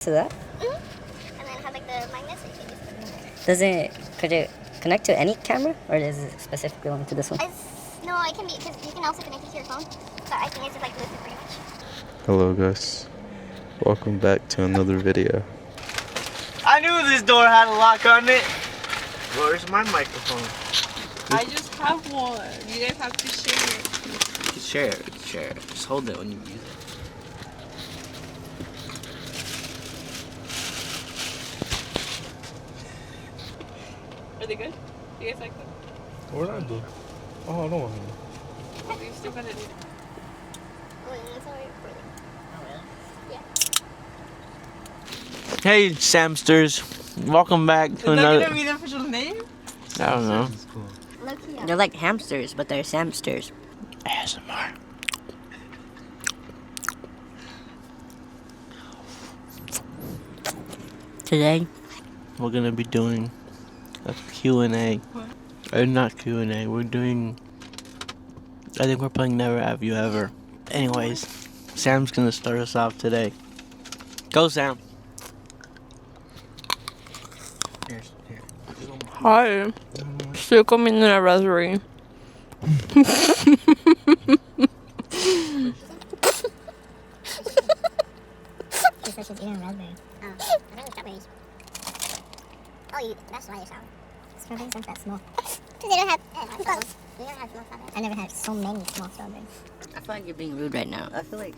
To that? And then have like the magnets that you can use. Could it connect to any camera, or is it specifically only to this one? No, it can be, because you can also connect it to your phone. So I think it's just like listed pretty much. Hello guys, welcome back to another video. I knew this door had a lock on it. Where's my microphone? I just have one. You guys have to share it. Share it. Just hold it when you use it. Are they good? You guys like them? What did I do? Oh, I don't want Oh, you still got it. Oh, and it's already recording. Oh, really? Yeah. Hey, Samsters. Welcome back to Is that another. gonna be the official name? I don't know. Low key. They're like hamsters, but they're samsters. ASMR. Today, We're gonna be doing a Q&A. What? Or not Q&A. We're doing. I think we're playing Never Have You Ever. Anyways, Sam's gonna start us off today. Go, Sam. Here. Hi. Estoy comiendo una raspberry. She said she's eating a raspberry. Oh, I think it's strawberries. Oh, that's why you're sour. Strawberries aren't that small. Because they don't have. You don't have small strawberries. I never had so many small strawberries. I feel like you're being rude right now. I feel like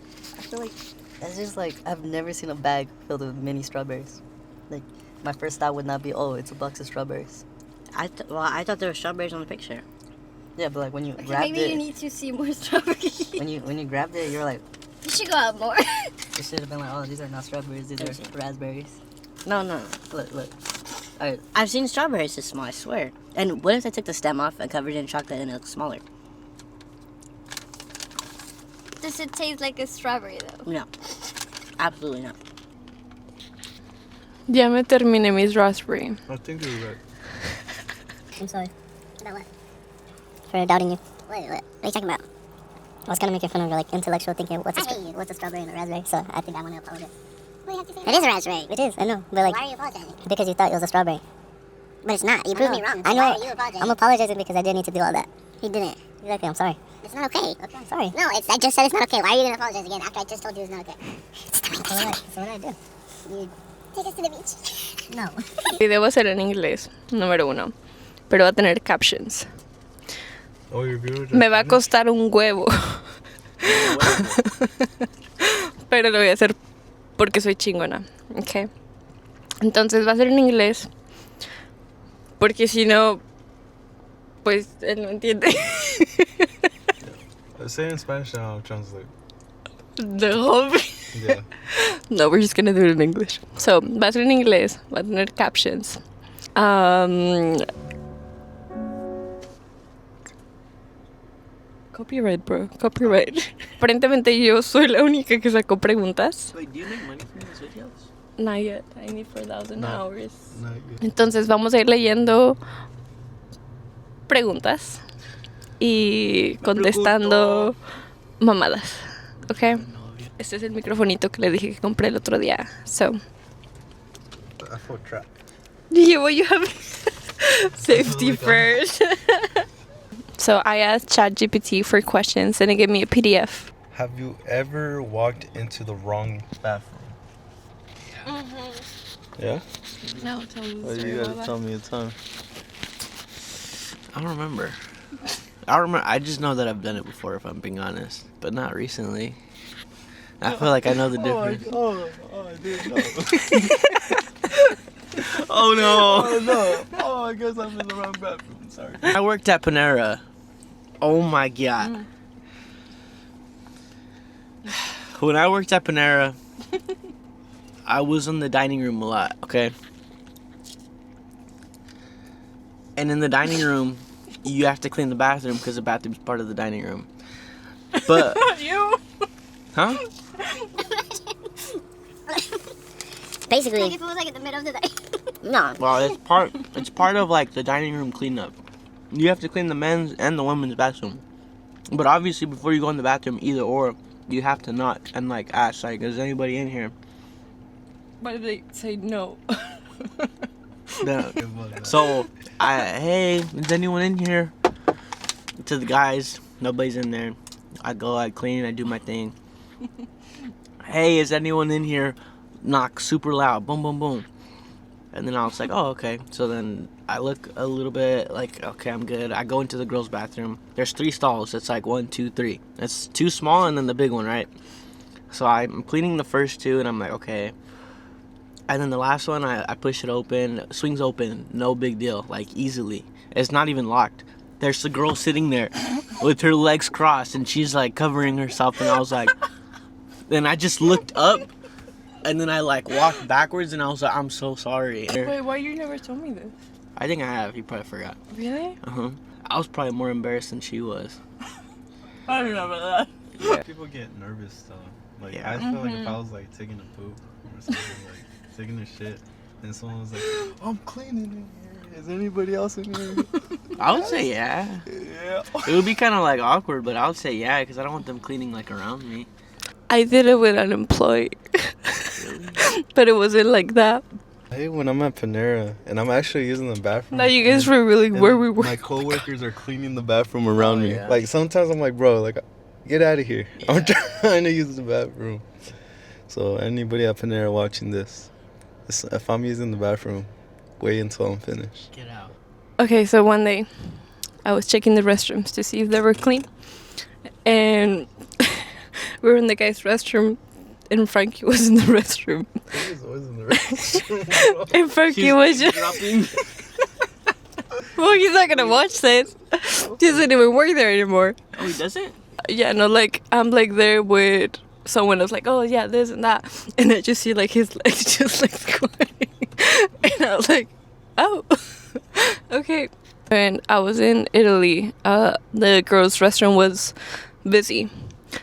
it's just like I've never seen a bag filled with mini strawberries. Like my first thought would not be, oh, it's a box of strawberries. I thought there were strawberries on the picture. Yeah, but like when you grabbed Maybe it, you need to see more strawberries. when you grabbed it, you were like, You should go out more. you should have been like, oh, these are not strawberries, these are raspberries. No. Look. Alright, I've seen strawberries this small, I swear. And what if I took the stem off and covered it in chocolate and it looks smaller? Does it taste like a strawberry though? No. Absolutely not. Ya me terminé mis raspberry. I think you're right. I'm sorry. About what? For doubting you. What are you talking about? I was gonna make fun of your like intellectual thinking. What's a strawberry and a raspberry? So I think I want to apologize. What do you have to say? It is a raspberry. It is. I know. But like, why are you apologizing? Because you thought it was a strawberry. But it's not. You proved me wrong. So I know. Why are you apologizing? I'm apologizing because I didn't need to do all that. You didn't. Exactly. I'm sorry. It's not okay. Okay. I'm sorry. No. I just said it's not okay. Why are you gonna apologize again after I just told you it's not okay? So what did I do? You take us to the beach. No. El video va a ser en inglés, número 1. Pero va a tener captions. Oh, your viewers are Me va a Spanish? costar un huevo. Pero lo voy a hacer porque soy chingona. Ok. Entonces va a ser en inglés. Porque si no, pues él no entiende. Say in Spanish and I'll translate. The whole Yeah. No, we're just gonna do it in English. So, va a ser en inglés, va a tener captions. Copyright, bro. Copyright. Aparentemente yo soy la única que sacó preguntas. Wait, do you make money from these videos? Not yet. I need 4,000 hours. Not yet. Entonces vamos a ir leyendo preguntas y contestando mamadas. ¿Ok? Este es el microfonito que le dije que compré el otro día. So, I feel trapped. you have safety first. So I asked ChatGPT for questions and it gave me a PDF. Have you ever walked into the wrong bathroom? Yeah? No, tell me Oh, you gotta tell me a time. I don't remember. I just know that I've done it before, if I'm being honest, but not recently. I feel like I know the difference. I didn't know. Oh no! Oh no! Oh, I guess I'm in the wrong bathroom. Sorry. I worked at Panera. Oh my god. When I worked at Panera, I was in the dining room a lot, okay? And in the dining room, you have to clean the bathroom because the bathroom's part of the dining room. But You? huh? Basically, like if it was like in the middle of the day. No. Well, it's part of like the dining room cleanup. You have to clean the men's and the women's bathroom. But obviously before you go in the bathroom, either or, you have to knock and like ask, like, is anybody in here? Why did they say no? No. So, hey, is anyone in here? To the guys, nobody's in there. I go, I clean, I do my thing. Hey, is anyone in here? Knock super loud, boom, boom, boom. And then I was like, oh, okay. So then I look a little bit like, okay, I'm good. I go into the girls' bathroom. There's 3 stalls. It's like 1, 2, 3. It's 2 small and then the big one, right? So I'm cleaning the first 2 and I'm like, okay. And then the last one, I push it open, swings open, no big deal, like easily. It's not even locked. There's the girl sitting there with her legs crossed and she's like covering herself, and I was like, then I just looked up and then I like walked backwards and I was like, I'm so sorry. Wait, why you never told me this? I think I have, you probably forgot. Really? I was probably more embarrassed than she was. I don't remember that. Yeah. People get nervous though. Like, Yeah. I feel like if I was like taking a poop or something, like taking a shit, and someone was like, I'm cleaning in here. Is anybody else in here? I would say yeah. Yeah. It would be kind of like awkward, but I would say yeah, because I don't want them cleaning like around me. I did it with unemployed. But it wasn't like that. Hey, when I'm at Panera and I'm actually using the bathroom. Now you guys were really and where we were. My coworkers are cleaning the bathroom around Oh, me. yeah. Like sometimes I'm like, bro, like, get out of here. Yeah. I'm trying to use the bathroom. So anybody at Panera watching this, if I'm using the bathroom, wait until I'm finished. Get out. Okay, so one day I was checking the restrooms to see if they were clean. And we were in the guy's restroom and Frankie was in the restroom. He's always in the restroom. And Frankie was just... Well, he's not gonna watch this. He doesn't even work there anymore. Oh, he doesn't? Yeah, no, like, I'm like there with someone else, like, oh yeah, this and that. And I just see like his legs just like squatting. And I was like, oh, okay. And I was in Italy. The girls' restroom was busy.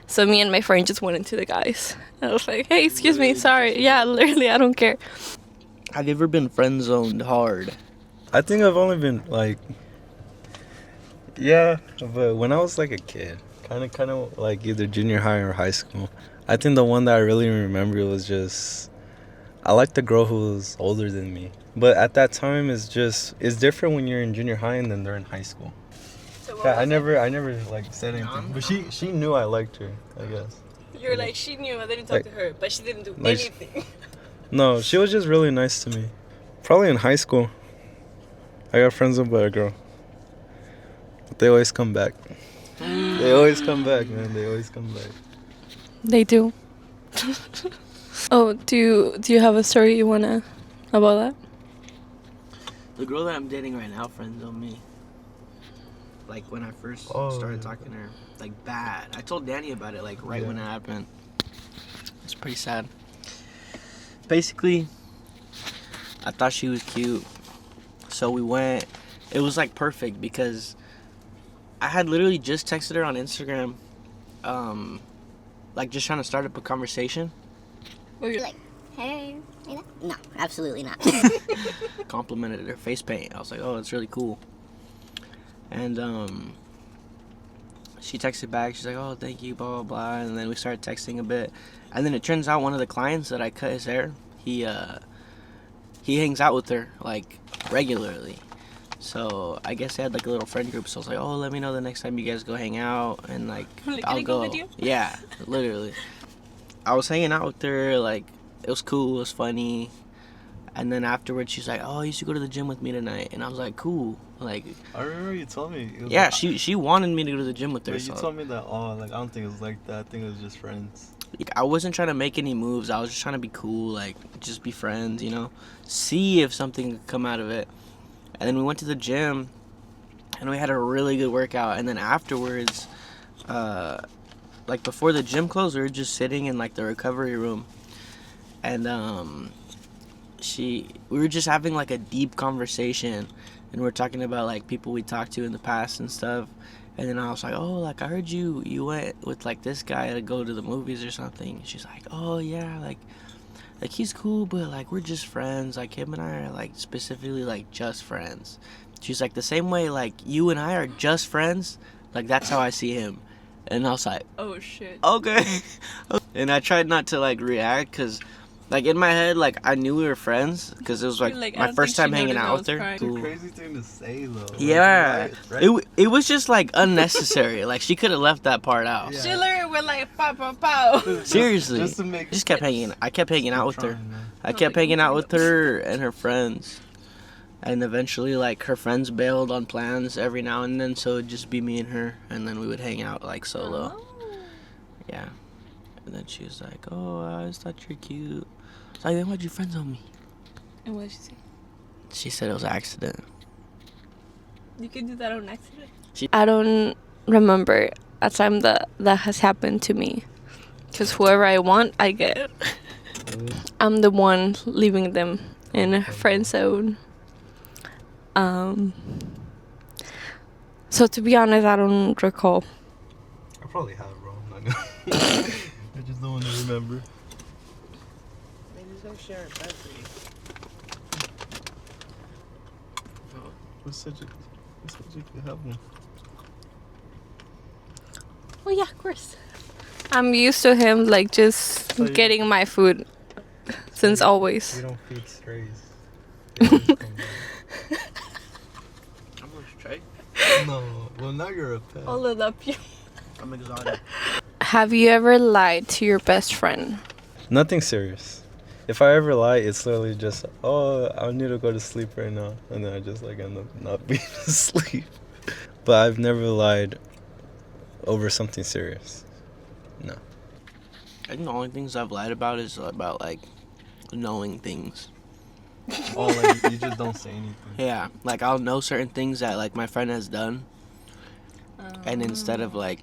So me and my friend just went into the guys. I was like, hey, excuse me, sorry. Yeah, literally, I don't care. Have you ever been friend zoned hard? I think I've only been like, yeah, but when I was like a kid, kind of like either junior high or high school, I think the one that I really remember was just, I liked the girl who was older than me. But at that time, it's different when you're in junior high and then they're in high school. So Yeah, I never like said anything, but she knew I liked her, I guess. You're like, she knew I didn't talk Like- to her, but she didn't do like- anything. No, she was just really nice to me. Probably in high school, I got friends with a girl. But they always come back. They always come back, man. They always come back. They do. Oh, do you have a story you wanna about that? The girl that I'm dating right now friend zoned me. Like when I first started talking to her, like bad. I told Danny about it like right when it happened. It's pretty sad. Basically, I thought she was cute, so we went. It was like perfect because I had literally just texted her on Instagram, like just trying to start up a conversation. Like, hey, no, absolutely not. Complimented her face paint. I was like, oh, it's really cool. And she texted back. She's like, oh, thank you, blah, blah, blah. And then we started texting a bit. And then it turns out one of the clients that I cut his hair, he hangs out with her, like, regularly. So I guess they had, like, a little friend group. So I was like, oh, let me know the next time you guys go hang out. And, like, Like, I'll can I go with you? Yeah, literally. I was hanging out with her, like, it was cool, it was funny. And then afterwards, she's like, oh, you should go to the gym with me tonight. And I was like, cool. Like, I remember you told me. It was yeah, like, she wanted me to go to the gym with her. But you So, told me that, like, I don't think it was like that. I think it was just friends. like, I wasn't trying to make any moves. I was just trying to be cool, like, just be friends, you know? See if something could come out of it. And then we went to the gym, and we had a really good workout. And then afterwards, like, before the gym closed, we were just sitting in, like, the recovery room. And, we were just having, like, a deep conversation. And we're talking about, like, people we talked to in the past and stuff. And then I was like, oh, like, I heard you went with, like, this guy to go to the movies or something. She's like, oh, yeah, like, he's cool, but, like, we're just friends. Like, him and I are, like, specifically, like, just friends. She's like, the same way, like, you and I are just friends, like, that's how I see him. And I was like, Oh shit. okay. And I tried not to, like, react because Like in my head, like I knew we were friends because it was like, Like, I my don't first think time she hanging noticed I out was with her. crying. It's a crazy thing to say though. Yeah, Like, right? it was just like unnecessary. Like she could have left that part out. Yeah. She literally went like pow pow pow. Seriously, Just to make. just kept hanging. I kept hanging out with her. Trying, man. I kept hanging out with her and her friends. And eventually, like, her friends bailed on plans every now and then, so it'd just be me and her, and then we would hang out, like, solo. Yeah. And then she was like, oh, I always thought you're cute. So, like, then why'd your friends on me? And what did she say? She said it was an accident. You can do that on accident. I don't remember a time that has happened to me. Because whoever I want, I get. I'm the one leaving them in a friend zone. So to be honest, I don't recall. I probably have, bro. I'm not gonna. I just don't want to remember. What's such a good help me? Oh yeah, of course. I'm used to him like just So you- getting my food since always. We don't feed strays. They always come back. I'm gonna try. No, well now you're a pet. All of the I'm exotic. Have you ever lied to your best friend? Nothing serious. If I ever lie, it's literally just, oh, I need to go to sleep right now, and then I just like end up not being asleep. But I've never lied over something serious. No. I think the only things I've lied about is about, like, knowing things. Oh, like you just don't say anything. Yeah, like, I'll know certain things that, like, my friend has done, and instead of, like,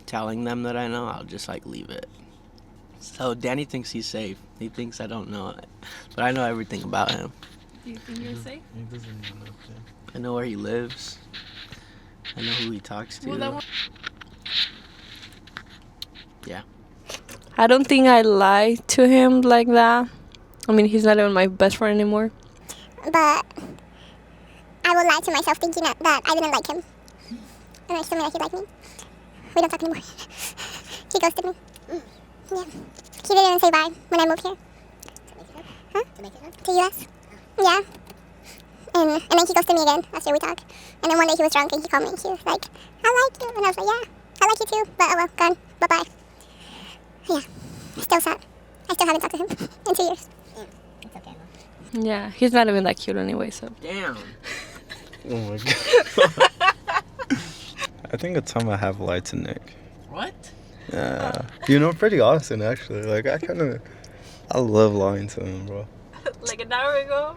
telling them that I know, I'll just, like, leave it. So Danny thinks he's safe. He thinks I don't know it. But I know everything about him. Do you think you're safe? He doesn't know nothing. I know where he lives. I know who he talks to. Well, that one- Yeah. I don't think I lie to him like that. I mean, he's not even my best friend anymore. But I will lie to myself thinking that I didn't like him. And I still know that he liked me. We don't talk anymore. He ghosted me. Yeah. He didn't even say bye when I moved here. Huh? To US. Yeah. And then he ghosted me again after we talked. And then one day he was drunk and he called me and he was like, I like you. And I was like, yeah, I like you too. But oh well, gone. Bye-bye. Yeah. Still sad. I still haven't talked to him in 2 years. It's okay. Yeah, he's not even that cute anyway, so. Damn. Oh my god. I think a time I have lied to Nick. What? Yeah. You know, pretty awesome actually. Like I love lying to him, bro. Like an hour ago?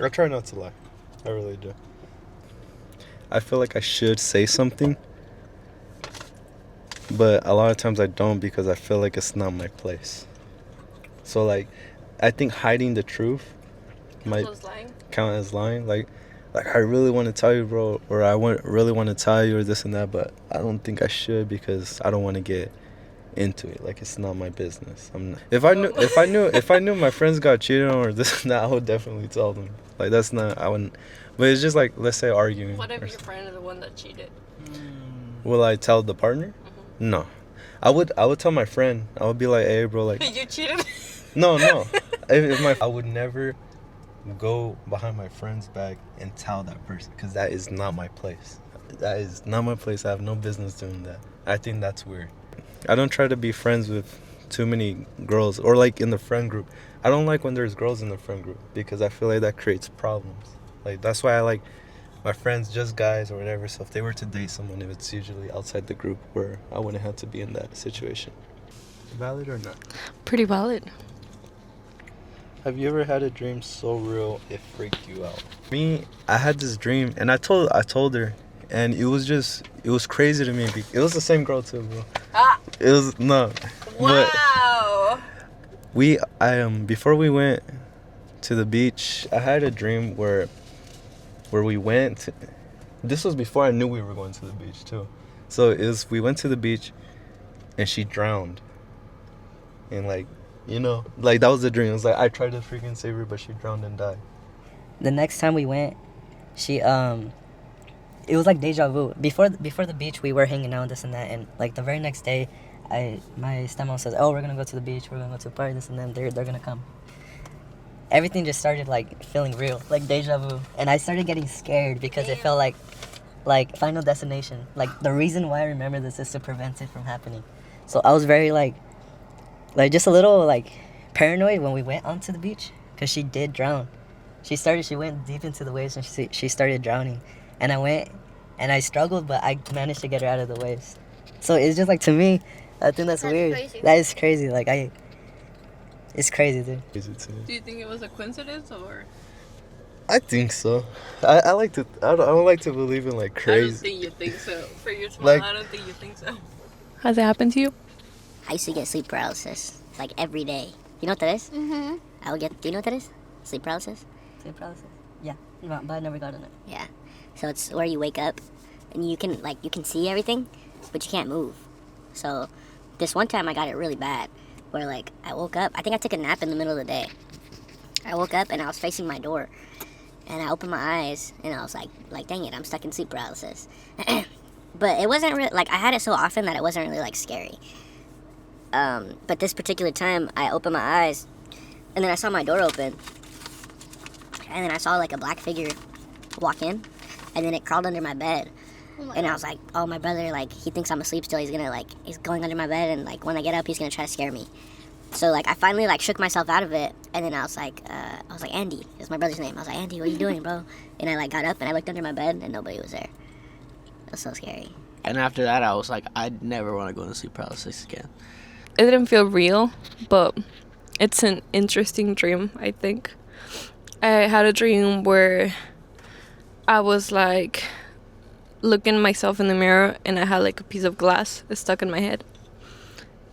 I try not to lie. I really do. I feel like I should say something, but a lot of times I don't because I feel like it's not my place. So like, I think hiding the truth might lying? count as lying. Like I really want to tell you, bro, or really want to tell you, or this and that, but I don't think I should because I don't want to get into it. Like it's not my business. I'm not, if I knew my friends got cheated on or this and that, I would definitely tell them. Like that's not, I wouldn't. But it's just like, let's say arguing. What if or your friend is the one that cheated? Will I tell the partner? No. I would tell my friend. I would be like, hey, bro, like. You cheated? No. I would never go behind my friend's back and tell that person because that is not my place. That is not my place. I have no business doing that. I think that's weird. I don't try to be friends with too many girls or like in the friend group. I don't like when there's girls in the friend group because I feel like that creates problems. Like that's why I like my friends just guys or whatever. So if they were to date someone, it's usually outside the group where I wouldn't have to be in that situation. Valid or not? Pretty valid. Have you ever had a dream so real it freaked you out? Me, I had this dream and I told her, and it was crazy to me. It was the same girl too, bro. It was no. Wow. But before we went to the beach, I had a dream where we went. This was before I knew we were going to the beach too. So we went to the beach, and she drowned. And like, you know, like that was the dream. It was like I tried to freaking save her, but she drowned and died. The next time we went, she it was like deja vu. Before the beach, we were hanging out and this and that, and like the very next day, my stepmom says, oh, we're gonna go to the beach, we're gonna go to a party, this and then they're gonna come. Everything just started like feeling real, like deja vu, and I started getting scared because it felt like Final Destination. Like the reason why I remember this is to prevent it from happening. So I was very like just a little like paranoid when we went onto the beach because she did drown. She went deep into the waves and she started drowning, and I went and I struggled, but I managed to get her out of the waves. So it's just like, to me, I think that's weird. crazy. That is crazy. Like it's crazy, dude. Do you think it was a coincidence or? I think so. I like to. I don't like to believe in like I don't crazy. think you think so. For your smile, Like- I don't think you think so. Has it happened to you? I used to get sleep paralysis like every day. You know what that is? Mm-hmm. I would get. Do you know what that is? Sleep paralysis. Sleep paralysis. Yeah, but I never got in it. Yeah. So it's where you wake up and you can see everything, but you can't move. So this one time I got it really bad, where like I woke up. I think I took a nap in the middle of the day. I woke up and I was facing my door, and I opened my eyes and I was like dang it, I'm stuck in sleep paralysis. But it wasn't really like I had it so often that it wasn't really like scary. But this particular time I opened my eyes, and then I saw my door open, and then I saw like a black figure walk in, and then it crawled under my bed. And I was like, oh, my brother, like, he thinks I'm asleep still. He's going under my bed, and, like, when I get up, he's going to try to scare me. So, like, I finally, like, shook myself out of it, and then I was like, Andy. It's my brother's name. I was like, Andy, what are you doing, bro? And I, like, got up, and I looked under my bed, and nobody was there. It was so scary. And after that, I was like, I'd never want to go into sleep paralysis again. It didn't feel real, but it's an interesting dream, I think. I had a dream where I was like looking myself in the mirror, and I had like a piece of glass stuck in my head,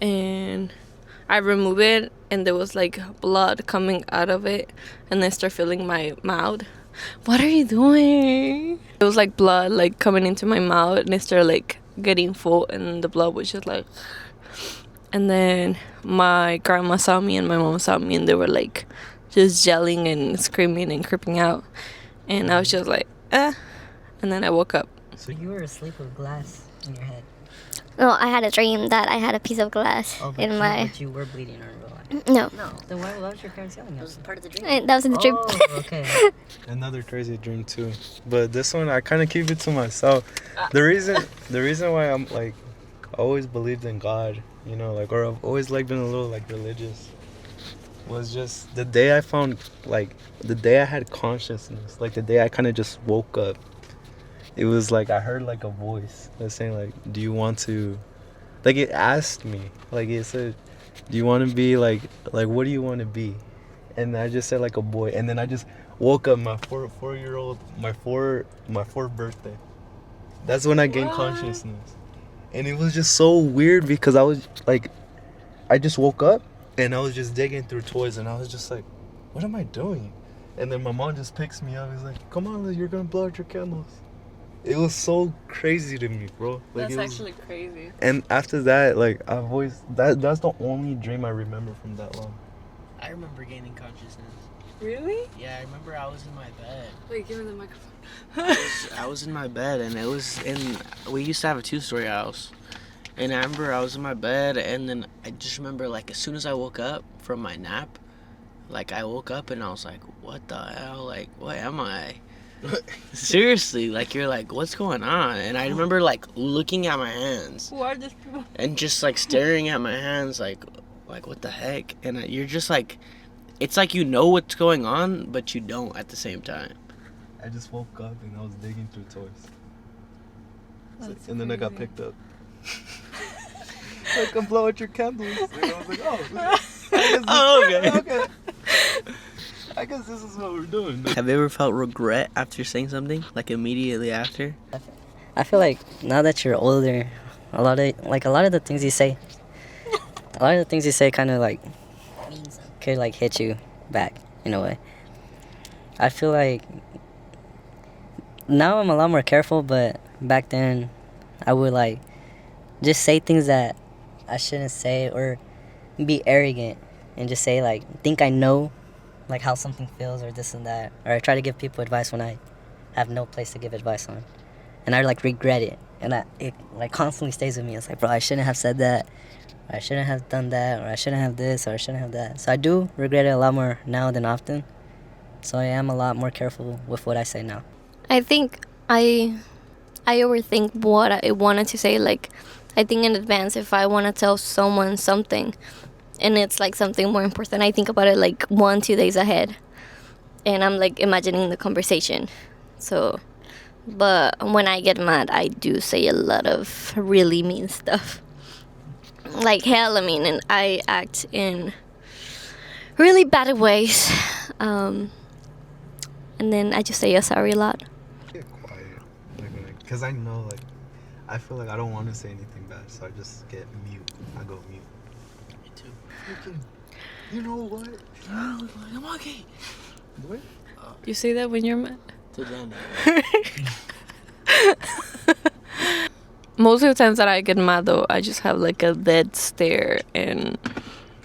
and I removed it, and there was like blood coming out of it, and I started feeling my mouth. What are you doing? It was like blood like coming into my mouth, and it started like getting full, and the blood was just like. And then my grandma saw me and my mom saw me, and they were like just yelling and screaming and creeping out, and I was just like and then I woke up. So you were asleep with glass in your head. No, I had a dream that I had a piece of glass in my. But you were bleeding in real life. No, No. Then why was your parents yelling It at was you? part of the dream. that was in the dream. Oh, okay. Another crazy dream too, but this one I kind of keep it to myself. The reason why I'm like always believed in God, you know, like, or I've always like been a little like religious, was just the day I found, like, the day I had consciousness, like the day I kind of just woke up. It was like I heard like a voice that's saying like, do you want to, like, it asked me, like, it said, do you want to be like what do you want to be? And I just said like a boy, and then I just woke up my fourth birthday. That's when I gained consciousness. And it was just so weird because I was like, I just woke up and I was just digging through toys, and I was just like, what am I doing? And then my mom just picks me up. He's like, come on, you're gonna blow out your candles. It was so crazy to me, bro. Like, That's it was, actually crazy. and after that, like, I've always, that's the only dream I remember from that long. I remember gaining consciousness. Really? Yeah, I remember I was in my bed. Wait, give me the microphone. I was in my bed, and it was we used to have a 2-story house. And I remember I was in my bed, and then I just remember, like, as soon as I woke up from my nap, like, I woke up and I was like, what the hell? Like, what am I? Seriously, like, you're like, what's going on? And I remember, like, looking at my hands Who are these people? and just, like, staring at my hands, like what the heck? And you're just like, it's like you know what's going on, but you don't at the same time. I just woke up and I was digging through toys. That's And then I got crazy. picked up. Like, come blow out your candles. And I was like, Okay. I guess this is what we're doing. Have you ever felt regret after saying something? Like, immediately after? I feel like now that you're older, a lot of the things you say, kind of like could like hit you back in a way. I feel like now I'm a lot more careful, but back then I would like just say things that I shouldn't say, or be arrogant and just say like, think I know like how something feels or this and that, or I try to give people advice when I have no place to give advice on. and I like regret it, and it like constantly stays with me. It's like, bro, I shouldn't have said that, or I shouldn't have done that, or I shouldn't have this, or I shouldn't have that. So I do regret it a lot more now than often. So I am a lot more careful with what I say now. I think I overthink what I wanted to say. Like, I think in advance if I want to tell someone something and it's like something more important, I think about it like 1-2 days ahead, and I'm like imagining the conversation. So, but when I get mad, I do say a lot of really mean stuff, like hella mean, and I act in really bad ways. And then I just say sorry a lot. Get quiet, because I know, like, I feel like I don't want to say anything bad, so I just get mute. I go mute. Me too. Freaking, you know what? I'm okay. What? You say that when you're mad? To them. Most of the times that I get mad, though, I just have like a dead stare, and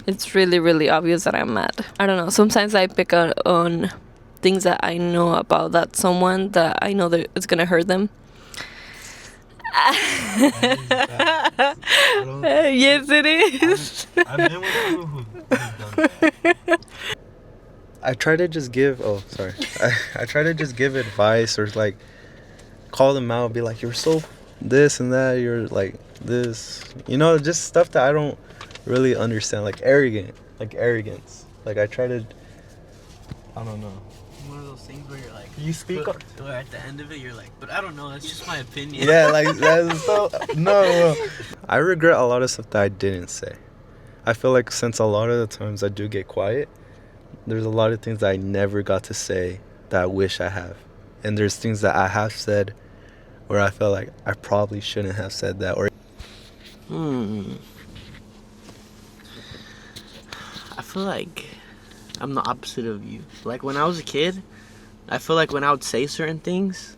it's really, really obvious that I'm mad. I don't know. Sometimes I pick out on things that I know about that someone that I know that it's gonna hurt them. Yes, it is. I've been with people who've done that. I try to just give. Oh, sorry. I try to just give advice or like call them out, be like, "You're so this and that. You're like this." You know, just stuff that I don't really understand, like arrogance. Like I try to. I don't know. One of those things where you're like, You speak but, or at the end of it, you're like, but I don't know. That's just my opinion. Yeah, like that's so no. I regret a lot of stuff that I didn't say. I feel like since a lot of the times I do get quiet, there's a lot of things that I never got to say that I wish I have, and there's things that I have said where I feel like I probably shouldn't have said that. Or I feel like I'm the opposite of you. Like when I was a kid, I feel like when I would say certain things,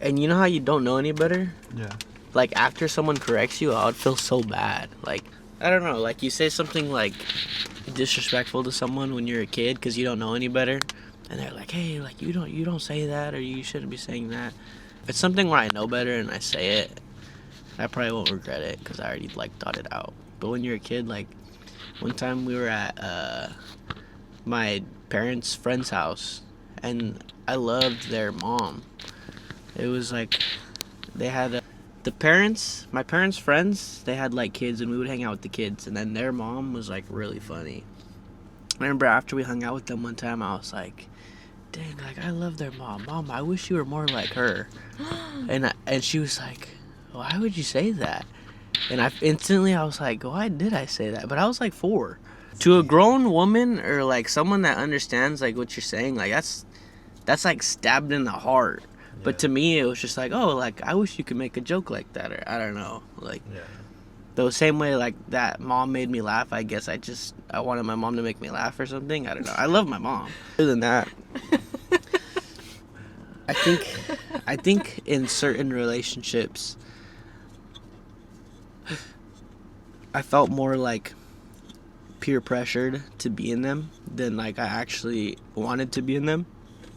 and you know how you don't know any better? yeah, Like after someone corrects you, I would feel so bad. Like, I don't know, like you say something like disrespectful to someone when you're a kid because you don't know any better, and they're like, hey, like you don't say that, or you shouldn't be saying that. If it's something where I know better and I say it, I probably won't regret it because I already like thought it out. But when you're a kid, like one time we were at my parents' friend's house, and I loved their mom. It was like they had my parents' friends, they had like kids, and we would hang out with the kids, and then their mom was like really funny. I remember after we hung out with them one time, I was like, dang, like I love their mom. Mom, I wish you were more like her. And she was like, why would you say that? And I was like, why did I say that? But I was like 4. To a grown woman or like someone that understands like what you're saying, like that's like stabbed in the heart. Yeah. But to me, it was just like, oh, like I wish you could make a joke like that, or I don't know, like the same way like that mom made me laugh. I guess I wanted my mom to make me laugh or something. I don't know. I love my mom. Other than that, I think in certain relationships, I felt more like peer pressured to be in them than like I actually wanted to be in them.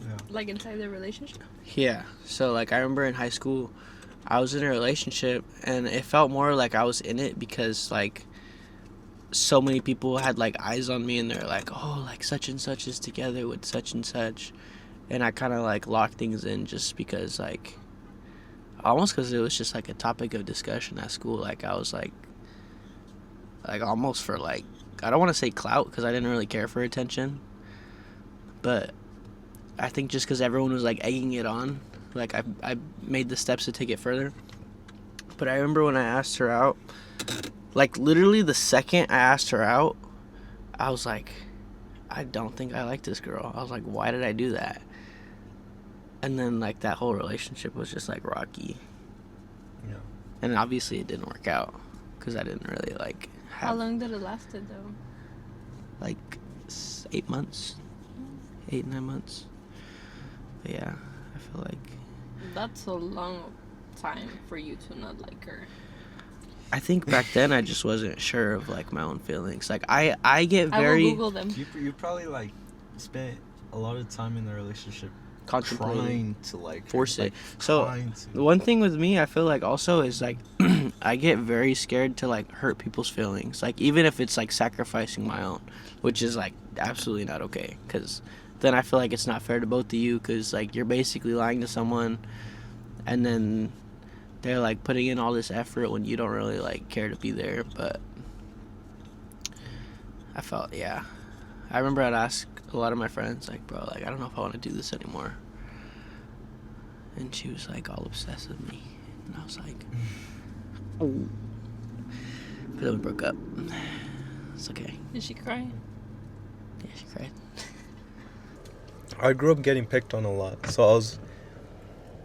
Yeah. Like inside the relationship? Yeah. So like I remember in high school, I was in a relationship, and it felt more like I was in it because like so many people had like eyes on me, and they're like, oh, like such and such is together with such and such, and I kind of like locked things in just because like almost because it was just like a topic of discussion at school. Like I was like almost for like, I don't want to say clout because I didn't really care for attention, but I think just because everyone was like egging it on, like I made the steps to take it further. But I remember when I asked her out, like literally the second I asked her out, I was like, I don't think I like this girl. I was like, why did I do that? And then like that whole relationship was just like rocky. Yeah. And obviously it didn't work out because I didn't really like have, How long did it last though? like 8 months, 8-9 months. But yeah, I feel like That's a long time for you to not like her. I think back then I just wasn't sure of like my own feelings. Like I get I very will Google them. You probably like spent a lot of time in the relationship contemplating. trying to Force it. like, So trying to. the one thing with me, I feel like also is like I get very scared to like hurt people's feelings. Like even if it's like sacrificing my own, which is like absolutely not okay. Because then I feel like it's not fair to both of you. Because like you're basically lying to someone, and then they're like putting in all this effort when you don't really like care to be there. But I felt, yeah. I remember I'd ask a lot of my friends, like, bro, like I don't know if I want to do this anymore. And she was like all obsessed with me, and I was like, oh. But then we broke up. It's okay. Did she cry? Yeah, she cried. I grew up getting picked on a lot, so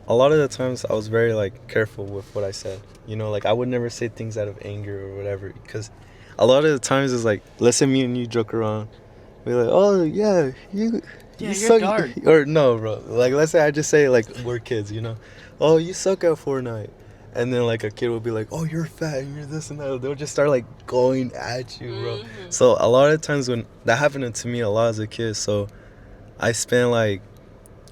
a lot of the times I was very like careful with what I said. You know, like I would never say things out of anger or whatever, because a lot of the times it's like, let's say me and you joke around, we're like, oh yeah, you You're suck, dark. or no, bro. Like let's say I just say like we're kids, you know, oh you suck at Fortnite, and then like a kid will be like, oh you're fat, you're this and that. They'll just start like going at you, bro. So a lot of times when that happened to me a lot as a kid, so I spent like,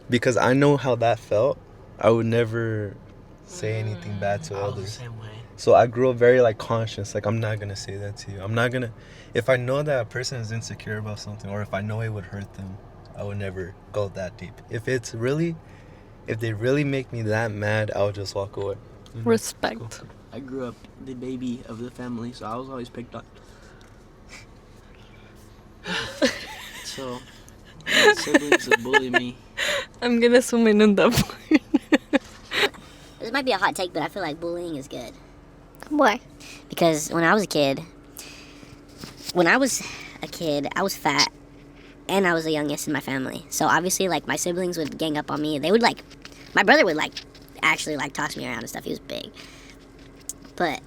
because I know how that felt, I would never say anything bad to I was the others. same way. So I grew up very like conscious, like I'm not gonna say that to you. I'm not gonna, if I know that a person is insecure about something, or if I know it would hurt them, I would never go that deep. If they really make me that mad, I'll just walk away. Respect. Cool. I grew up the baby of the family, so I was always picked on. So my siblings would bully me. I'm gonna zoom in on that point. This might be a hot take, but I feel like bullying is good. Why? Because when I was a kid, I was fat, and I was the youngest in my family. So obviously, like, my siblings would gang up on me. They would, like, my brother would, like, actually, like, toss me around and stuff. He was big. But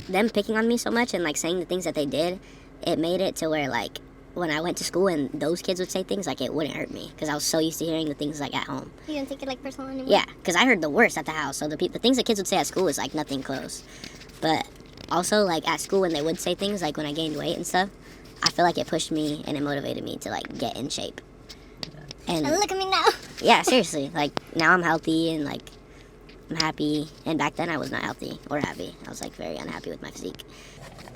them picking on me so much and, like, saying the things that they did, it made it to where, like, when I went to school and those kids would say things, like, it wouldn't hurt me. Because I was so used to hearing the things, like, at home. You didn't take it like personal anymore? Yeah, because I heard the worst at the house. So the things that kids would say at school is, like, nothing close. But also, like, at school when they would say things, like, when I gained weight and stuff, I feel like it pushed me and it motivated me to, like, get in shape. And look at me now. yeah, seriously. Like, now I'm healthy and, like, I'm happy. And back then I was not healthy or happy. I was, like, very unhappy with my physique.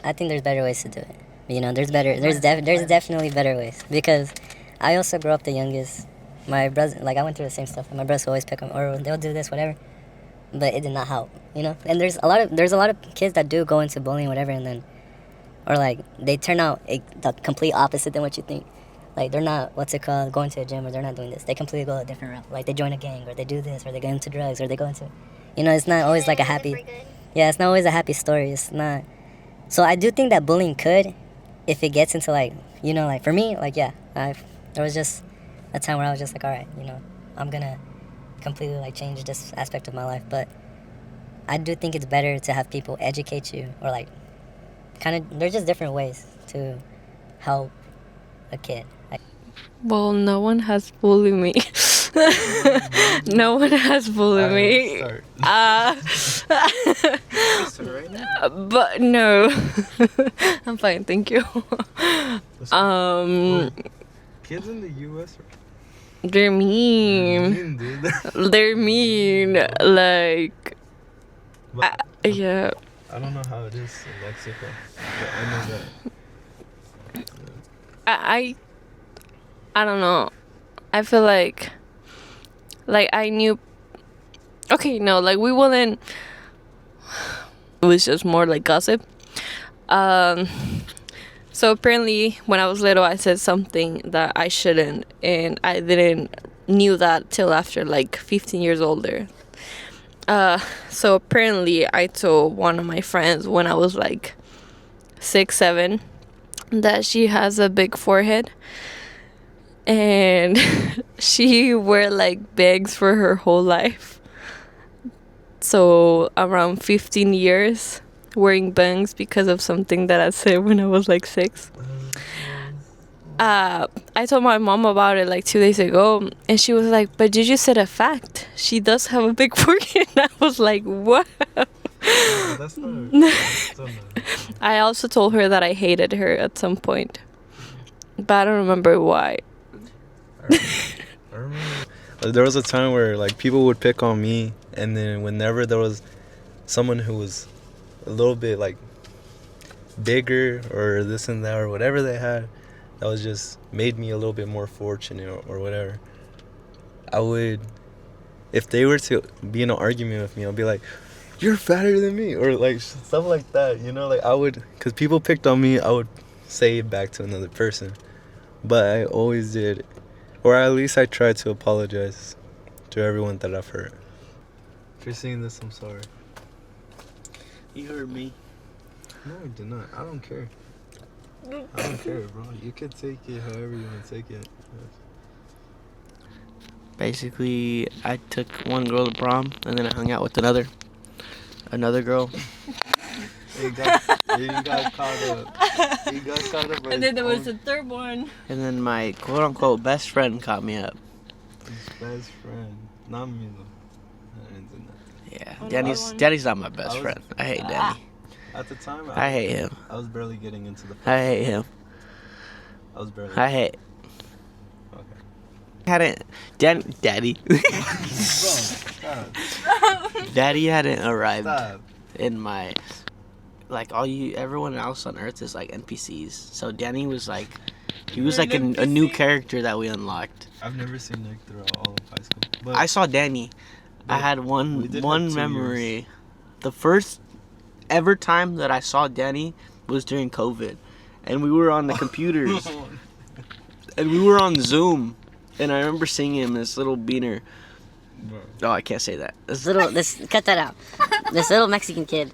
I think there's better ways to do it. You know, there's definitely better ways, because I also grew up the youngest. My brother, like I went through the same stuff. And my brothers always pick them, or they'll do this, whatever. But it did not help, you know. And there's a lot of kids that do go into bullying, whatever, and then, or like they turn out the complete opposite than what you think. Like they're not going to a gym, or they're not doing this. They completely go a different route. Like they join a gang, or they do this, or they go into drugs, or they go into, you know, it's not always like a happy. Yeah, it's not always a happy story. It's not. So I do think that bullying could, if it gets into like, you know, like for me, like yeah, there was just a time where I was just like, all right, you know, I'm gonna completely like change this aspect of my life. But I do think it's better to have people educate you, or like kind of, there's just different ways to help a kid. Well, no one has bullied me. No one has bullied me. But no. I'm fine, thank you. Kids in the U.S. They're mean. dude. They're mean. Like, yeah. I don't know how it is in Mexico, but I know that. I don't know. I feel like I knew. Okay, no, like we wouldn't. It was just more like gossip. So apparently, when I was little, I said something that I shouldn't, and I didn't knew that till after like 15 years older. So apparently, I told one of my friends when I was like 6, 7, that she has a big forehead. And she wore like bags for her whole life. So around 15 years wearing bangs because of something that I said when I was like 6. I told my mom about it like 2 days ago, and she was like, but you just said a fact. She does have a big forehead. And I was like, what? That's not. I also told her that I hated her at some point, but I don't remember why. I remember, There was a time where like people would pick on me, and then whenever there was someone who was a little bit like bigger or this and that or whatever they had, that was just made me a little bit more fortunate or whatever, I would, if they were to be in an argument with me, I'll be like, you're fatter than me, or like stuff like that, you know, like I would, because people picked on me, I would say it back to another person. But I always did, or at least I tried to apologize to everyone that I've hurt. If you're seeing this, I'm sorry. You heard me. No, I did not. I don't care. I don't care, bro. You can take it however you want to take it. Basically, I took one girl to prom, and then I hung out with another girl. You got caught up. You got caught up. And then there was a third one. And then my quote-unquote best friend caught me up. His best friend. Not me, though. I didn't do that. Yeah, Danny's not my best friend. I hate Danny. At the time, I hate him. I was barely getting into the... I hate him. I was barely... I hate... Okay. Daddy. Bro, stop. Daddy hadn't arrived Stop. in my... Like, everyone else on Earth is like NPCs. So Danny was like... He was like a new character that we unlocked. I've never seen Nick throughout all of high school. But I saw Danny. I had we one did have 2 memory. years. The first ever time that I saw Danny was during COVID. And we were on the computers. And we were on Zoom. And I remember seeing him, this little beaner. Bro. Oh, I can't say that. Cut that out. This little Mexican kid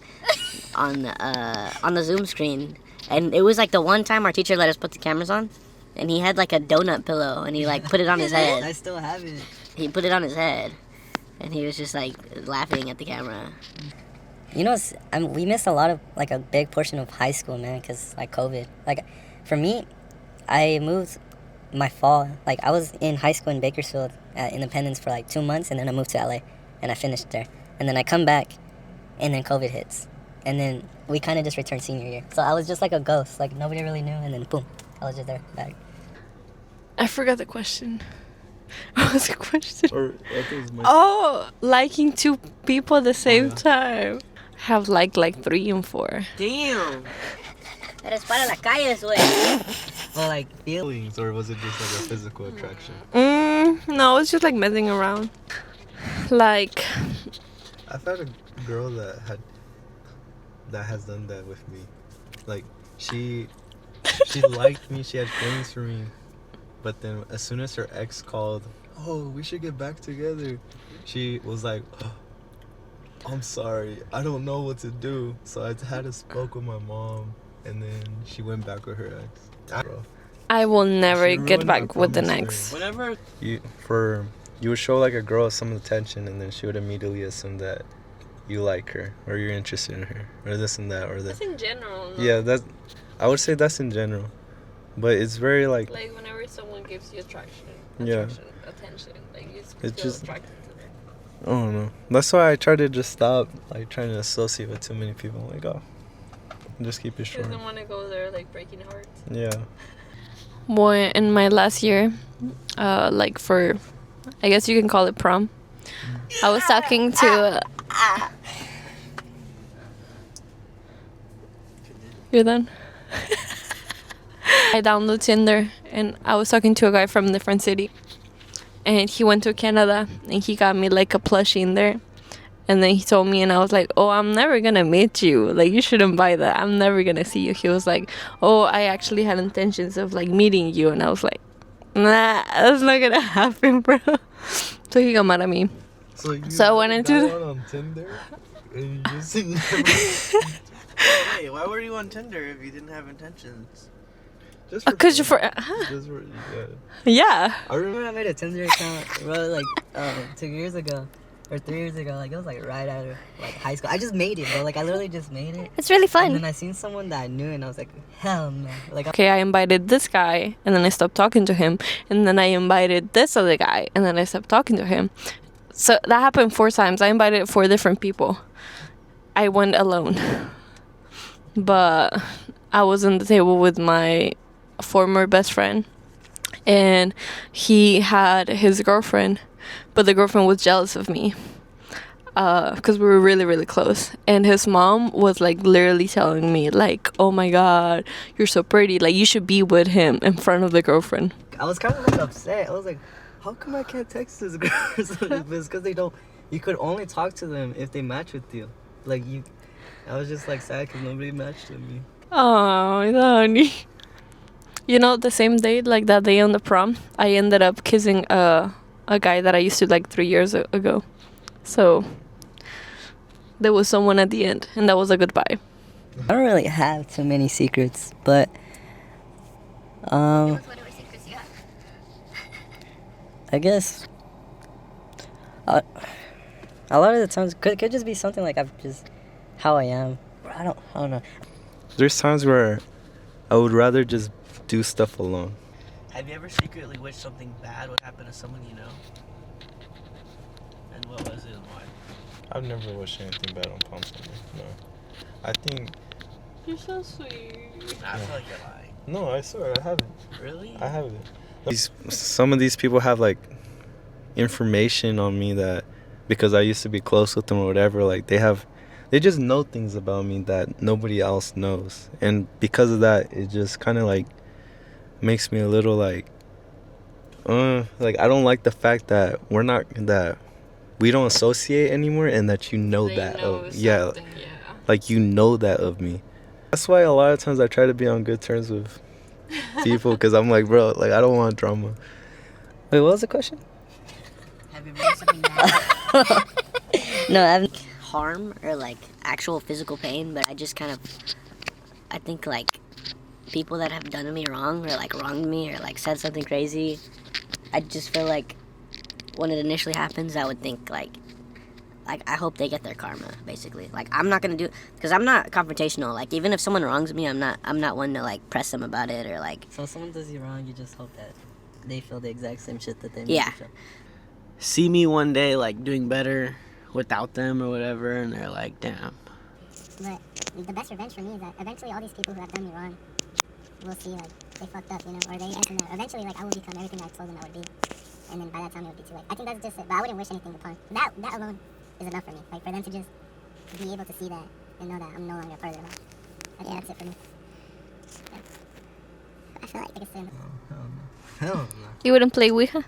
on the Zoom screen, and it was like the one time our teacher let us put the cameras on, and he had like a donut pillow, and he like put it on his head. I still have it. He put it on his head, and he was just like laughing at the camera. You know, we missed a lot of, like, a big portion of high school, man, because, like, COVID. Like, for me, I moved my fall. Like, I was in high school in Bakersfield at Independence for, like, 2 months, and then I moved to LA, and I finished there. And then I come back, and then COVID hits. And then we kind of just returned senior year. So I was just like a ghost. Like, nobody really knew, and then boom, I was just there, back. I forgot the question. What was the question? Or I think it's my... Oh, liking 2 people at the same time. Have like 3 and 4. Damn. Eres para las calles, güey. Well, like, feelings, or was it just like a physical attraction? No, it's just like messing around. Like, I've had a girl that has done that with me. Like, she liked me, she had feelings for me, but then as soon as her ex called, oh, we should get back together, she was like, oh, I'm sorry, I don't know what to do. So I had to spoke with my mom, and then she went back with her ex. I will never She get ruined my back with the promise next. ring. Whenever You would show like a girl some attention, and then she would immediately assume that you like her, or you're interested in her, or this and that, or that. That's in general. No? Yeah, I would say that's in general, but it's very like Like whenever someone gives you attention, attention, like you It's feel just- attracted to them. I don't know. That's why I try to just stop like trying to associate with too many people. Like, oh, just keep it She short. doesn't want to go there like breaking hearts. Yeah. Boy, in my last year, like for, I guess you can call it prom. I was talking to. You're done. I downloaded Tinder, and I was talking to a guy from a different city, and he went to Canada, and he got me like a plushie in there. And then he told me, and I was like, oh, I'm never gonna meet you. Like, you shouldn't buy that. I'm never gonna see you. He was like, oh, I actually had intentions of like meeting you. And I was like, nah, that's not gonna happen, bro. So he got mad at me. So I went into on Tinder, and you just Hey, why were you on Tinder if you didn't have intentions? just because you're for just for yeah. I remember I made a Tinder account, bro, like 2 years ago or 3 years ago. Like, it was like right out of like high school. I just made it, bro. Like, I literally just made it. It's really And fun. then I seen someone that I knew, and I was like, hell no. Like, Okay, I invited this guy, and then I stopped talking to him, and then I invited this other guy, and then I stopped talking to him. So that happened 4 times. I invited 4 different people. I went alone, but I was on the table with my former best friend, and he had his girlfriend, but the girlfriend was jealous of me because we were really, really close. And his mom was like literally telling me like, "Oh my God, you're so pretty. Like you should be with him," in front of the girlfriend. I was kind of like upset. I was like, how come I can't text this girl? It's because they don't. You could only talk to them if they match with you. Like you, I was just like sad because nobody matched with me. Oh, honey. You know, the same day, like that day on the prom, I ended up kissing a guy that I used to like 3 years ago. So there was someone at the end, and that was a goodbye. I don't really have too many secrets, but Whatever secrets you have. I guess a lot of the times could just be something like I've just how I am. I don't know. There's times where I would rather just do stuff alone. Have you ever secretly wished something bad would happen to someone you know? And what was it and why? I've never wished anything bad on Palm Sunday. No. I think You're so sweet. I feel like you're lying. no. I swear I haven't. Really? I haven't. Some of these people have like information on me that because I used to be close with them or whatever. Like they just know things about me that nobody else knows, and because of that, it just kind of like makes me a little like I don't like the fact that we don't associate anymore, and that you know that of like you know that of me. That's why a lot of times I try to be on good terms with people because I'm like, bro, like I don't want drama. Wait, what was the question? Have you ever done something bad? No, I haven't. Harm or like actual physical pain, but I think like people that have done me wrong or like wronged me or like said something crazy, I just feel like when it initially happens, I would think like I hope they get their karma, basically. Like I'm not gonna do, because I'm not confrontational. Like even if someone wrongs me, I'm not one to like press them about it or like. So if someone does you wrong, you just hope that they feel the exact same shit that they Yeah. See me one day like doing better without them or whatever, and they're like, damn. But the best revenge for me is that eventually all these people who have done me wrong will see like they fucked up, you know, or they eventually like I will become everything I told them I would be, and then by that time it would be too late. I think that's just it. But I wouldn't wish anything upon that. That alone is enough for me. Like for them to just be able to see that and know that I'm no longer a part of their life. I think that's it for me. Yeah. I feel like I can say that. Hell no. You wouldn't play Ouija?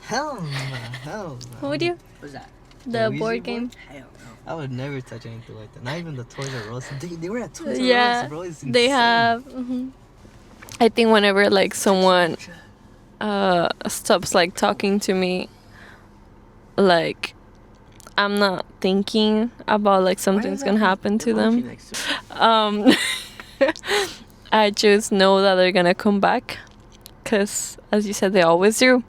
Hell no. Hell no. What would you? What's that? The Ouija board board? game? Hell no. I would never touch anything like that. Not even the Toys R Us. They were at Toys R Yeah, Us, bro. It's they insane. have. I think whenever like someone stops like talking to me, like I'm not thinking about like something's gonna happen to them. I just know that they're gonna come back, cause as you said, they always do,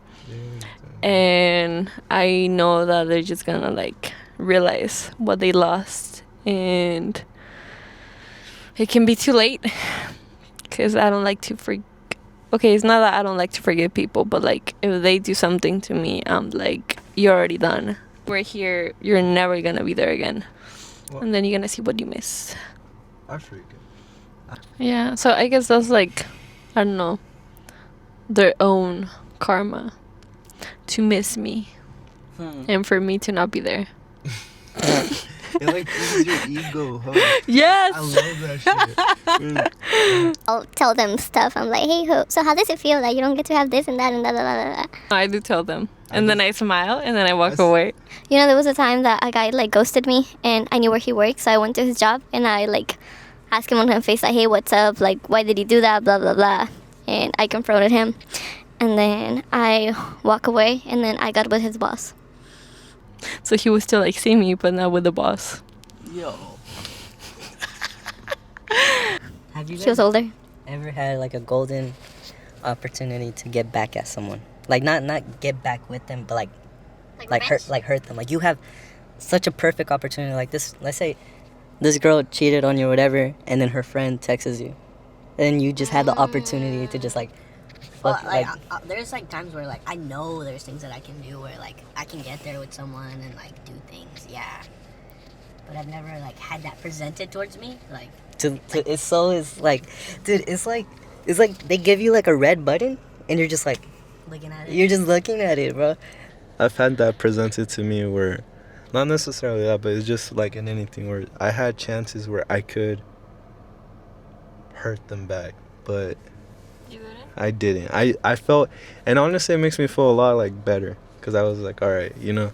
and I know that they're just gonna like realize what they lost, and it can be too late. Cause I don't like to Okay, it's not that I don't like to forgive people, but like if they do something to me, I'm like, you're already done. We're here. You're never gonna be there again, and then you're gonna see what you miss. That's pretty good. Yeah, so I guess that's like, I don't know, their own karma to miss me and for me to not be there. It like eases your ego, huh? Yes! I love that shit. I'll tell them stuff. I'm like, hey, so how does it feel that you don't get to have this and that and da da da da? I do tell them. And then I smile and then I walk away. You know, there was a time that a guy like ghosted me and I knew where he worked, so I went to his job and I like asked him on his face like, hey, what's up? Like, why did he do that? Blah blah blah. And I confronted him, and then I walk away, and then I got with his boss. So he would still like see me, but not with the boss. Yo. Have you He was older. Ever had like a golden opportunity to get back at someone? Like not get back with them, but like hurt them. Like you have such a perfect opportunity like this. Let's say this girl cheated on you or whatever, and then her friend texts you, and you just had the opportunity to just like Well, fuck, like, there's like times where like I know there's things that I can do where like I can get there with someone and like do things, yeah. But I've never like had that presented towards me, like. it's so it's like, dude, it's like they give you like a red button, and you're just like Looking at it. you're just looking at it, bro. I've had that presented to me where, not necessarily that, but it's just like in anything where I had chances where I could hurt them back, but You didn't? I didn't. I felt, and honestly, it makes me feel a lot like better because I was like, all right, you know,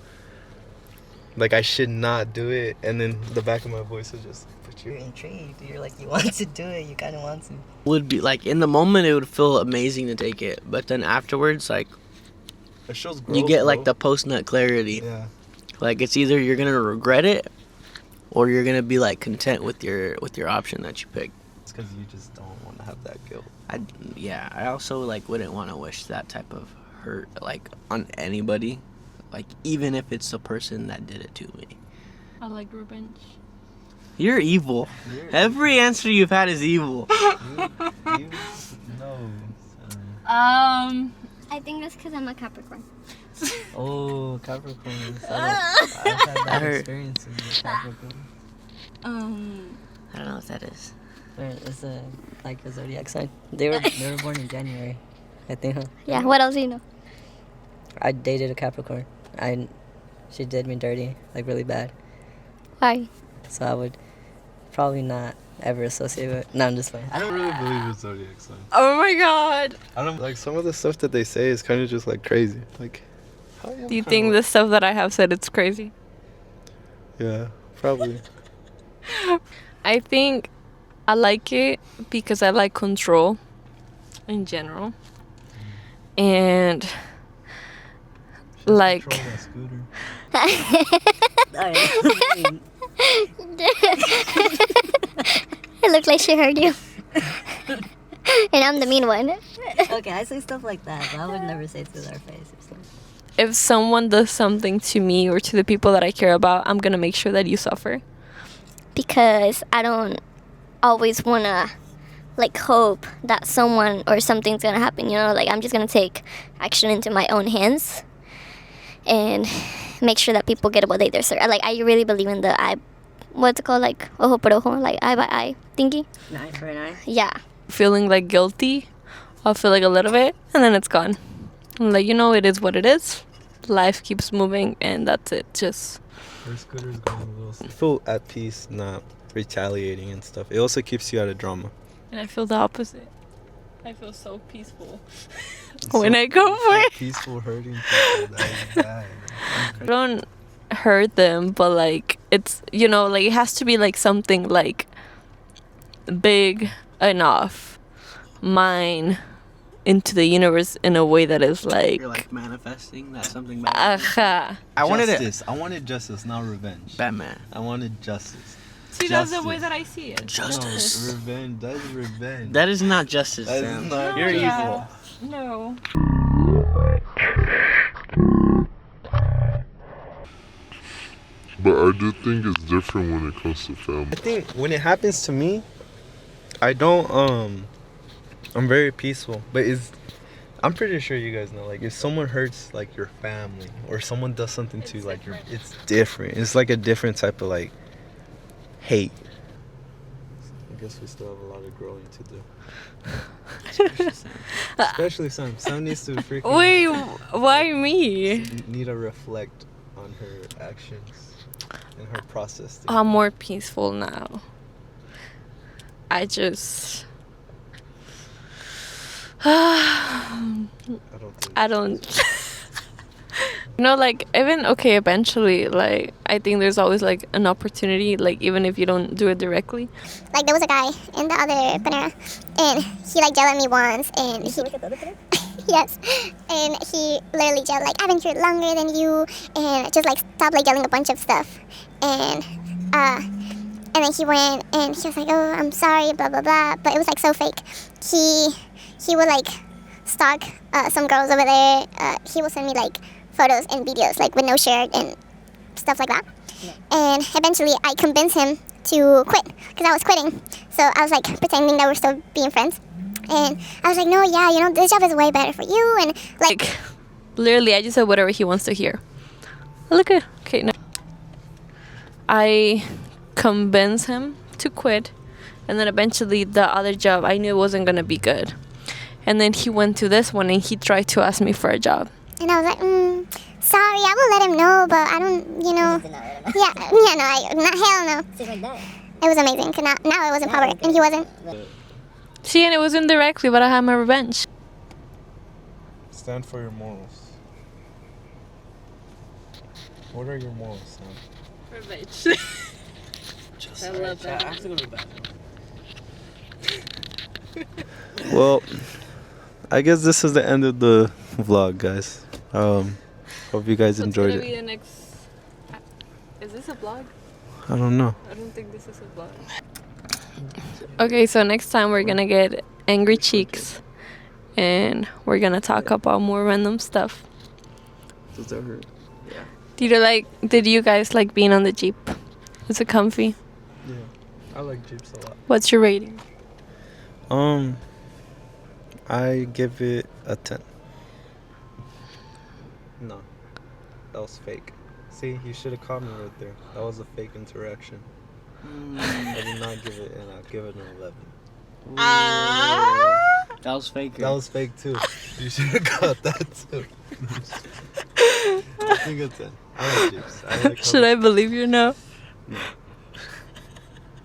like I should not do it, and then the back of my voice was just, but You're intrigued. You're like, you want to do it. You kind of want to. Would be like in the moment it would feel amazing to take it, but then afterwards, like it shows growth, you get like bro. the post nut clarity. Yeah. Like it's either you're gonna regret it, or you're gonna be like content with your option that you picked. It's because you just don't want to have that guilt. I also like wouldn't want to wish that type of hurt like on anybody, like even if it's the person that did it to me. I like revenge. You're evil. Every answer you've had is evil. You know. I think that's because I'm a Capricorn. Oh, Capricorn. I've had bad heard- experiences with Capricorn. I don't know what that is. It's like a zodiac sign. They were born in January, I think. Huh? Yeah, what else do you know? I dated a Capricorn. She did me dirty, like really bad. Why? So I would probably not ever associate with. No, I'm just playing. I don't really believe in zodiac signs. Oh my god. I don't like some of the stuff that they say is kind of just like crazy. Like, how Do you think the stuff that I have said it's crazy? Yeah, probably. I think I like it because I like control in general. And like Control that scooter. Alright. It looked like she heard you. And I'm the mean one. Okay, I say stuff like that, but I would never say it to their face or something. if someone does something to me or to the people that I care about, I'm gonna make sure that you suffer. Because I don't always want to like hope that someone or something's going to happen, you know? Like I'm just going to take action into my own hands and make sure that people get what they deserve. Like I really believe in the eye, what's it called? Like ojo por ojo, like eye by eye thingy. An eye for an eye? Yeah. Feeling like guilty, I'll feel like a little bit and then it's gone. I'm like, it is what it is. Life keeps moving and that's it. Just Your scooter's going a little. You feel at peace, not retaliating and stuff. It also keeps you out of drama. and I feel the opposite. I feel so peaceful when I go for it. Peaceful hurting people. That is bad. I don't hurt them, but like it's like it has to be like something like big enough, mine into the universe in a way that is like You're like manifesting that something bad. aha. I wanted it. Justice. I wanted justice, not revenge. Batman. I wanted justice. See, that's the way Justice. that I see it. Justice. No, revenge. That is revenge. That is not justice, That is Sam. not You're yeah. evil. No. But I do think it's different when it comes to family. I think when it happens to me, I don't I'm very peaceful, but I'm pretty sure you guys know, like if someone hurts like your family or someone does something to like it's different. It's like a different type of like hate. I guess we still have a lot of growing to do. Especially Sam. Sam needs to freaking Wait, why me? need to reflect on her actions and her process. I'm more peaceful now. I just I don't like even okay eventually like I think there's always like an opportunity, like even if you don't do it directly. Like there was a guy in the other Panera and he like yelled at me once and he yes, and he literally yelled like I've been here longer than you and just like stopped like yelling a bunch of stuff and then he went and he was like, oh, I'm sorry, blah blah blah, but it was like so fake. He would like stalk some girls over there. He will send me like photos and videos like with no shirt and stuff like that. Yeah. And eventually I convinced him to quit because I was quitting. So I was like pretending that we're still being friends. And I was like, no, yeah, this job is way better for you. And like literally I just said whatever he wants to hear. Look at okay no. I convinced him to quit, and then eventually the other job I knew wasn't gonna be good, and then he went to this one and he tried to ask me for a job. And I was like, Sorry, I will let him know, but I don't, you know. Yeah, no, not hell no. It's like that. It was amazing, cause now it wasn't power, and he wasn't. See, and it was indirectly, but I had my revenge. Stand for your morals. What are your morals, Sam? Revenge. I love that. I have to go to the bathroom. Well, I guess this is the end of the vlog, guys. Hope you guys enjoyed What's gonna it. be the next? Is this a vlog? I don't know. I don't think this is a vlog. Okay, so next time we're gonna get angry cheeks, and we're gonna talk about more random stuff. Does that hurt? Did you guys like being on the Jeep? Is it comfy? Yeah, I like Jeeps a lot. What's your rating? I give it a 10. No, that was fake. See, you should have caught me right there. That was a fake interaction. I did not give it an. I'll give it an 11. That was fake. That was fake too. You should have caught that too. I think a 10. I like Jeeps. I like Should I believe you now? No.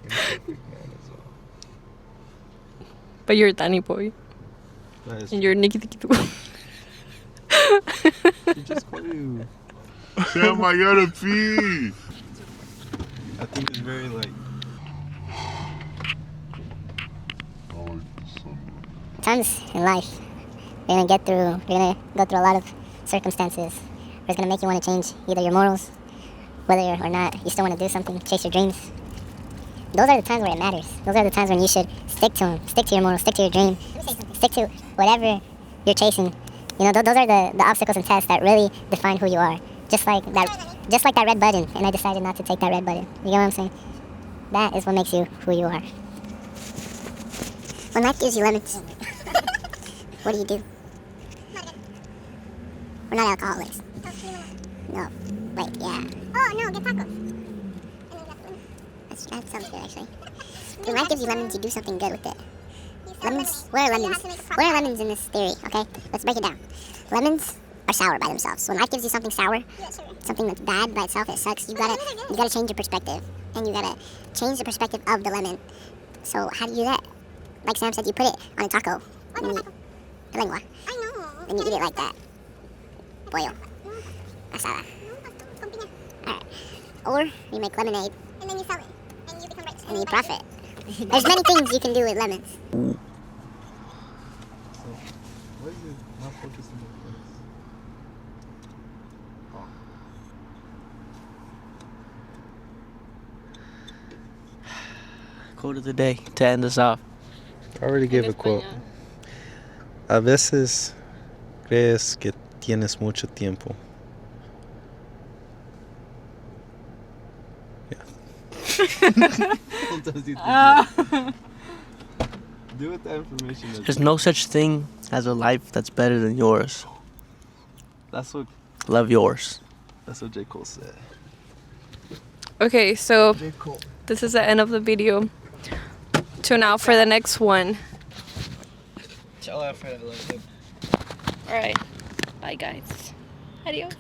Imperfect man as well. But you're a Danny boy, That is and you're Nikki Tiki. You just you. Sam, I gotta pee. I think it's very like. I like the sun. Times in life, you're gonna go through a lot of circumstances. It's gonna make you want to change either your morals, whether or not you still want to do something, chase your dreams. Those are the times where it matters. Those are the times when you should stick to them, stick to your morals, stick to your dream, stick to whatever you're chasing. You know, those are the obstacles and tests that really define who you are. Just like that red button, and I decided not to take that red button. You get what I'm saying? That is what makes you who you are. When life gives you lemons, what do? We're not alcoholics. No. Wait, yeah. Oh, no, get tacos. That sounds good, actually. When life gives you lemons, you do something good with it. Lemons? What are lemons? What are lemons in this theory, okay? Let's break it down. Lemons are sour by themselves. When life gives you something sour, something that's bad by itself, it sucks, you gotta change your perspective. And you gotta change the perspective of the lemon. So how do you do that? Like Sam said, you put it on a taco. And you eat the lengua. I know. And you eat it like that. Pollo. Asada. Alright. Or you make lemonade. And then you sell it. And you become rich. And you profit. There's many things you can do with lemons. Why is it not focusing on your face? Quote of the day to end us off. I already gave a quote. A veces crees que tienes mucho tiempo. Sometimes you do with that information. There's no such thing as a life that's better than yours. That's what Love yours. J. Cole said. Okay, so J. Cole. this is the end of the video. Tune out for the next one. Alright. Bye, guys. Adios.